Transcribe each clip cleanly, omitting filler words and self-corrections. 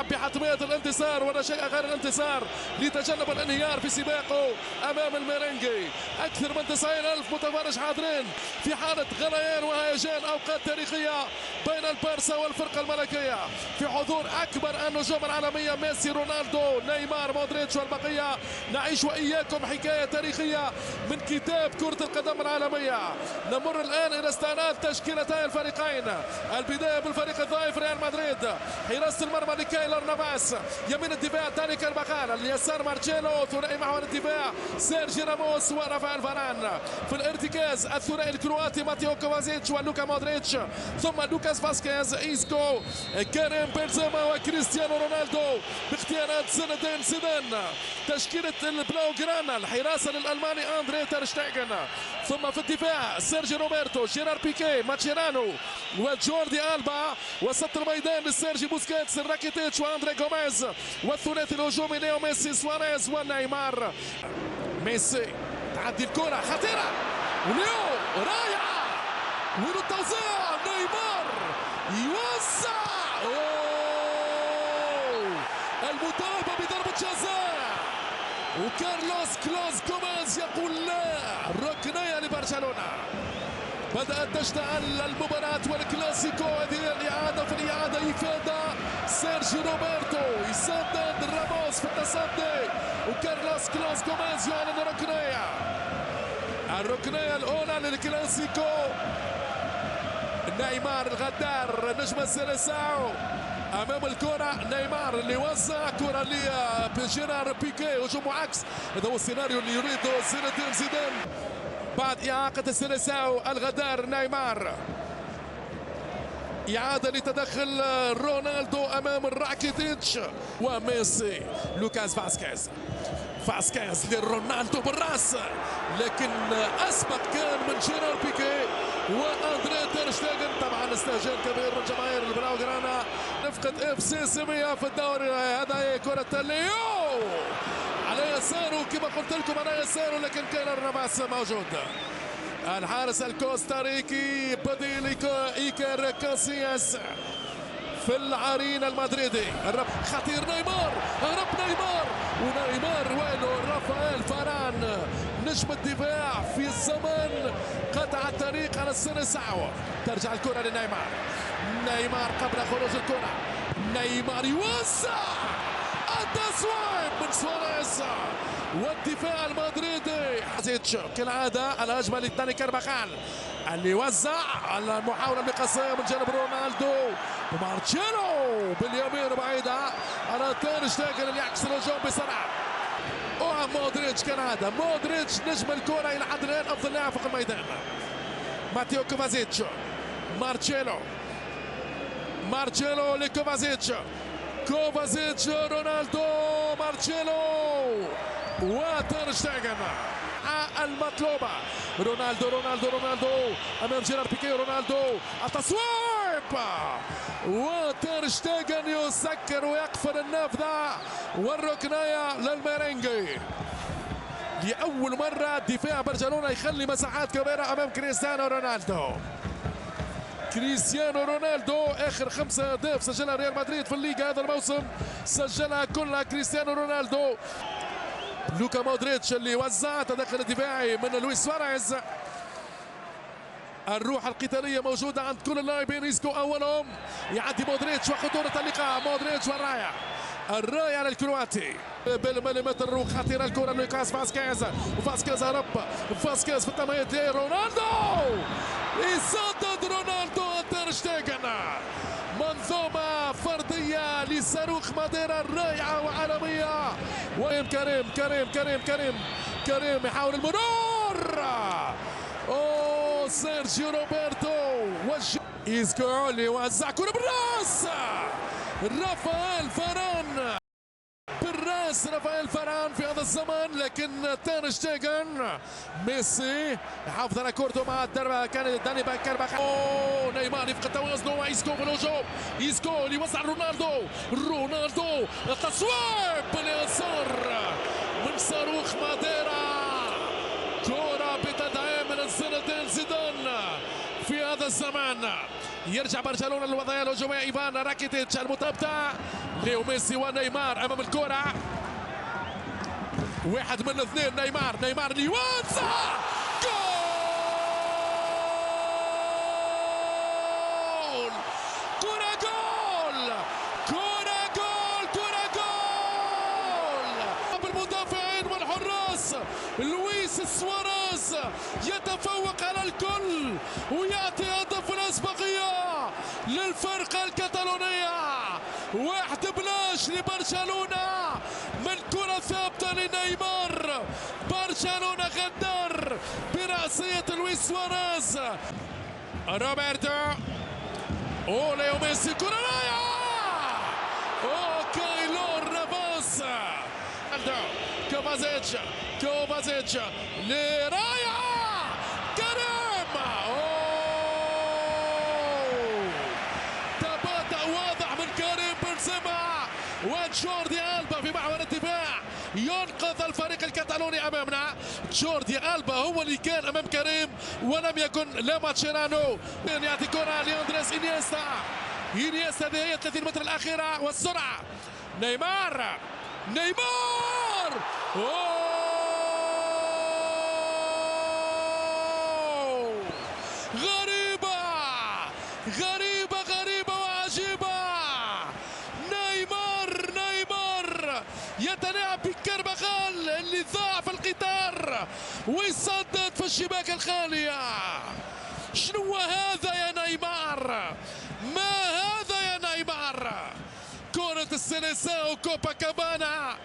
يلعب بحتمية الانتصار ولا شيء غير الانتصار ليتجنب الانهيار في سباقه أمام الميرينجي. أكثر من 90,000 متفرج حاضرين في حالة غليان وهيجان، أوقات تاريخية بين البارسا والفرقة الملكية في حضور أكبر النجوم العالمية ميسي، رونالدو، نيمار، مودريتش والبقية. نعيش وإياكم حكاية تاريخية من كتاب كرة القدم العالمية. نمر الآن إلى استعراض تشكيلتي الفريقين. البداية بالفريق الضعيف ريال مدريد، حراسة المرمى لكايلر نافاس، يمين الدفاع داني كارفاخال، اليسار مارتشيلو، ثنائي محور الدفاع سيرجي راموس ورافائيل فاران. في الارتكاز الثنائي الكرواتي ماتيو كوفازيتش ولوكا مودريتش، ثم لوكاس فاسكيز، إيسكو، كريم بنزيما وكريستيانو رونالدو باختيارات زين الدين زيدان. تشكيلة البلاو جرانا، الحراسة للألماني أندري ترشتيغن، ثم في الدفاع سيرجي روبرتو، جيرار بيكي، ماتشيرانو وجوردي ألبا. وسط الميدان لسيرجي بوسكيتس، راكيتيتش واندري غوميز، والثلاثي الهجومي ليو ميسي، سواريز ونيمار. ميسي تعدي الكرة خطيرة وليو رائعة، وين التوزيع، نيمار يوسع، المطالبة بضربة جزاء وكارلوس كلوز جوميز يقول لا، ركنية لبرشلونة. بدأت تشتعل المباراة والكلاسيكو. هذه الإعادة، في الإعادة إفادة سيرجي روبرتو يسدد، راموس في التصدي وكارلوس كلوز جوميز يعلن ركنية. الركنية الأولى للكلاسيكو. نيمار الغدار نجم السيليساو امام الكره، نيمار اللي وزع كره لجيرار بيكي، هجوم عكس. هذا هو السيناريو اللي يريده زين الدين زيدان بعد اعاقه السيليساو. الغدار نيمار، إعادة لتدخل رونالدو أمام الراكيتيتش وميسي. لوكاس فاسكيز لرونالدو بالراس، لكن أسبق كان من جيرار بيكي واندري تيرشتيغن. طبعا استهجان كبير من جماهير البلاو جرانا. نفقد اف سي سيميا في الدوري. هذا كرة ليو على يساره، كما قلت لكم على يساره، لكن كايلر نافاس موجود. الحارس الكوستاريكي بديل إيكر كاسياس في العرين المدريدي. الرب خطير، نيمار، هرب نيمار، ونيمار وينه رافائيل فاران نجم الدفاع في الزمن قطع الطريق على السيليساو. ترجع الكرة لنيمار، نيمار قبل خروج الكرة، نيمار يوسع، التسويق من سواريز والدفاع المدريدي. زيتش كالعادة الهجمة لداني كارفاخال اللي وزع، المحاولة بقصية من جانب رونالدو ومارتشيلو باليمين بعيدة على تيرشتيغن اللي يعكس الهجوم بسرعة. مودريتش كالعادة، مودريتش نجم الكرة إلى حد الآن أفضل لاعب فوق الميدان. ماتيو كوفازيتش، مارتشيلو لكوفازيتش، رونالدو، مارتشيلو وتيرشتيغن. المطلوبة رونالدو امام جيرار بيكي، رونالدو التصويب وتيرشتيغن يسكر ويقفل النافذة، والركنية للميرينجي. لأول مرة دفاع برشلونة يخلي مساحات كبيرة أمام كريستيانو رونالدو. آخر 5 أهداف سجلها ريال مدريد في الليغا هذا الموسم سجلها كلها كريستيانو رونالدو. لوكا مودريتش اللي وزع، تدخل الدفاعي من لويس سواريز. الروح القتالية موجودة عند كل اللاعبين. إيسكو أولهم، يعدي مودريتش وخطورة اللقاء، مودريتش الراية على الكرواتي بالمليمتر، خطيرة الكرة لوكاس فاسكيز هرب، فاسكيز في التمهيد رونالدو يسدد، رونالدو تيرشتيغن. منظومة فردية لصاروخ ماديرا رائعة وعالمية. كريم يحاول المرور، سيرجيو روبرتو إيسكو اللي وزع كرة بالراس، رافائيل فاران في هذا الزمن، لكن تيرشتيغن. ميسي يحافظ على كورته مع الدربة، كان داني كارفاخال. نيمار يفقد توازنه، وإيسكو في الهجوم، إيسكو اللي وزع رونالدو التصويب باليسار من صاروخ ماديرا. كرة بتدعيم من زين الدين زيدان في هذا الزمان. يرجع برشلونة للوضعية الهجومية. ايفان راكيتيتش المتابعة ليو ميسي ونيمار امام الكرة. واحد من الاثنين. نيمار ليوانسا جول. كرة جول. بالمدافعين والحراس. لويس سواريز يتفوق على الكل ويعطي هدف الأسبقية للفرقة الكتالونية. 1-0 لبرشلونة من كرة ثابتة لنيمار. برشلونة غدر برأسية لويس سواريز. روبرتو ليو ميسي كرة رائعة. كايلور نافاس. كوفازيتش لرايعة كريم. تبادع واضح من كريم بنزيما وجوردي ألبا في محور الدفاع ينقذ الفريق الكتالوني امامنا. جوردي ألبا هو اللي كان امام كريم ولم يكن لا ماتشيرانو. يعطي كرة لاندريس انيستا هذه هي 30 متر الاخيره والسرعه. نيمار غريبة وعجيبة. نيمار يتلاعب بكربخال اللي ضاع في القطار ويسدد في الشباك الخالية. شنو هذا يا نيمار؟ ما هذا يا نيمار؟ كرة السيليساو كوبا كابانا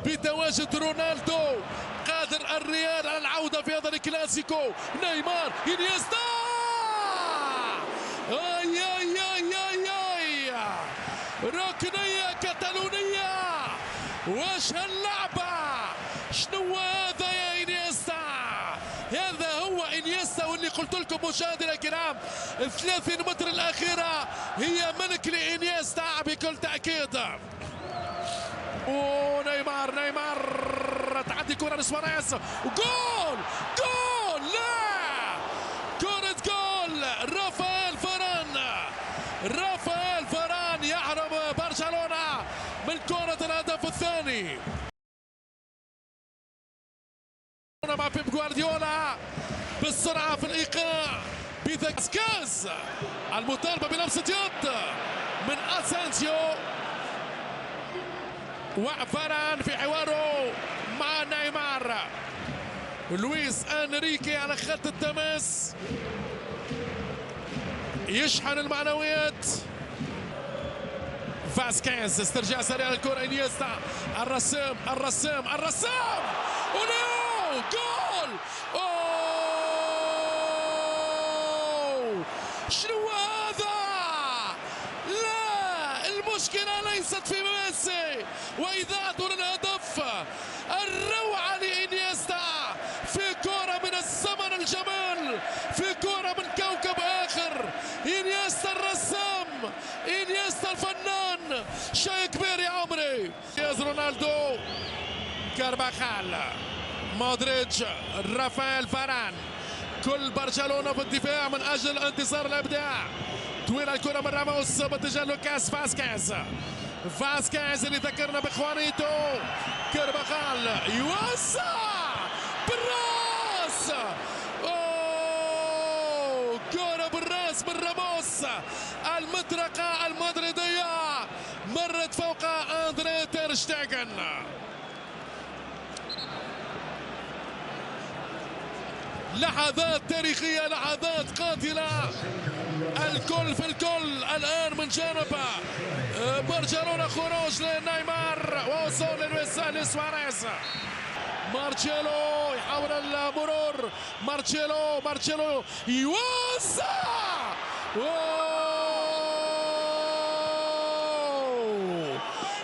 بتواجد رونالدو. قادر الريال على العودة في هذا الكلاسيكو. نيمار انيستا. ركنية كتالونية. واش هاللعبة؟ شنو هذا يا انيستا؟ هذا هو انيستا واللي قلت لكم مشاهدينا الكرام 30 متر الاخيره هي ملك لانيستا بكل تاكيد. ونيمار تعدي كره لسواريز وجول. لا كره جول. رافائيل فاران يحرم برشلونه من كره الهدف الثاني مع بيب جوارديولا بالسرعه في الايقاع بذكاء. المطالبه بلمسه يد من اسانسيو وفاران في حواره مع نيمار. لويس انريكي على خط التماس يشحن المعنويات. فاسكيز استرجاع سريع للكره. انيستا الرسام جول. شنو هذا؟ لا المشكلة ليست في ميسي وإذاعته للهدف. الروعة لإنيستا في كرة من الزمن الجمال، في كرة من كوكب آخر. إنيستا الرسام، إنيستا الفنان، شيء كبير يا عمري. رونالدو، كارباخال، مودريتش، رافائيل فاران. كل برشلونة في الدفاع من أجل انتصار الإبداع. طويلة الكرة من راموس باتجاه لوكاس فاسكيز اللي ذكرنا بإخوانيته. كارباخال يوسع بالراس. كرة بالراس من راموس. المطرقة المدريدية مرت فوق أندري تير شتيغن. لحظات تاريخية، لحظات قاتلة. الكل في الكل الآن من جانب برشلونة. خروج لنيمار ووصول لسواريز. مارتشيلو يحاول المرور. مارتشيلو يوسع.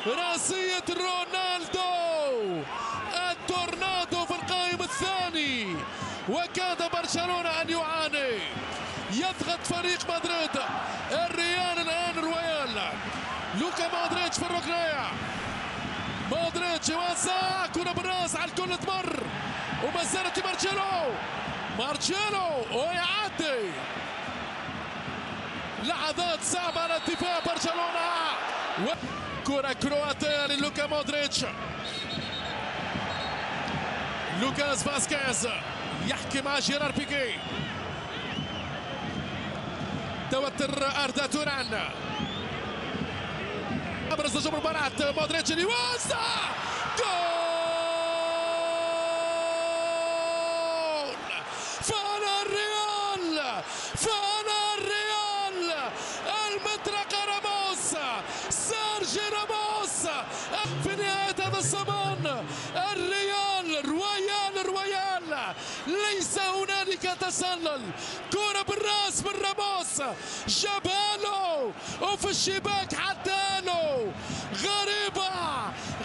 راسية رونالدو. التورنادو في القائم الثاني. وكاد برشلونة أن يعاني. يضغط فريق مدريد. الريال الآن رويال. لوكا مودريتش في الركنية. مودريتش يوسع كرة بالراس على الكل تمر وما زالت مارتشيلو ويعدي لحظات صعبة على دفاع برشلونة. كرة كرواتية للوكا مودريتش. لوكاس فاسكيز يحكي مع جيرار بيكي. توتر أردا توران. أبرز نجوم المباراة مودريتش اللي يوزع جول. فعل الريال، فعل الريال. المطرقة راموس، سيرجي راموس في نهاية هذا الزمان. الريال رويال ليس هنالك تسلل. كرة بالراس من راموس جابها له وفي الشباك حطها له.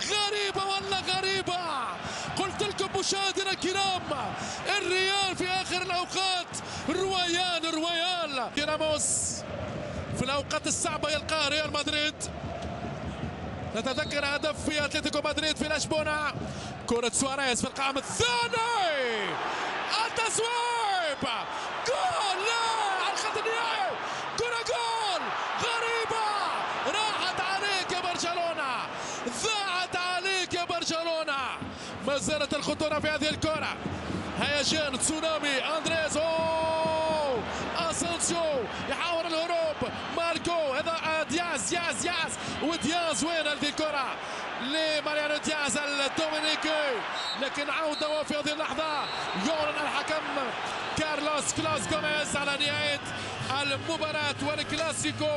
غريبة والله غريبة. قلت لكم مشاهدينا الكرام الريال في آخر الأوقات رويال. راموس في الأوقات الصعبة يلقاه ريال مدريد. نتذكر هدف في اتلتيكو مدريد في لشبونة. كرة سواريز في القائم الثاني، التصويب جول. لا على الخط النهائي، كرة جول غريبة. راحت عليك يا برشلونة، ضاعت عليك يا برشلونة. ما زالت الخطورة في هذه الكرة. هيجان تسونامي. اندريز اسانسيو يحاول الهروب. ماركو هذا دياز ودياز وين هذه الكرة لماريانو دياز الدومينيكي، لكن عودة في هذه اللحظة يعلن الحكم كارلوس كلاس غوميز على نهاية المباراة والكلاسيكو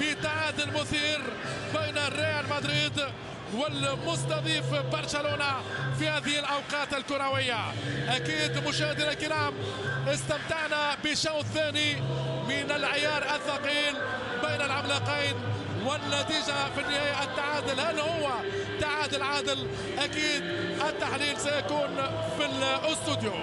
بتعادل مثير بين الريال مدريد والمستضيف برشلونة في هذه الأوقات الكروية. أكيد مشاهدينا الكرام استمتعنا بالشوط الثاني من العيار الثقيل بين العملاقين، والنتيجة في النهاية التعادل. هل هو تعادل عادل؟ أكيد التحليل سيكون في الاستوديو.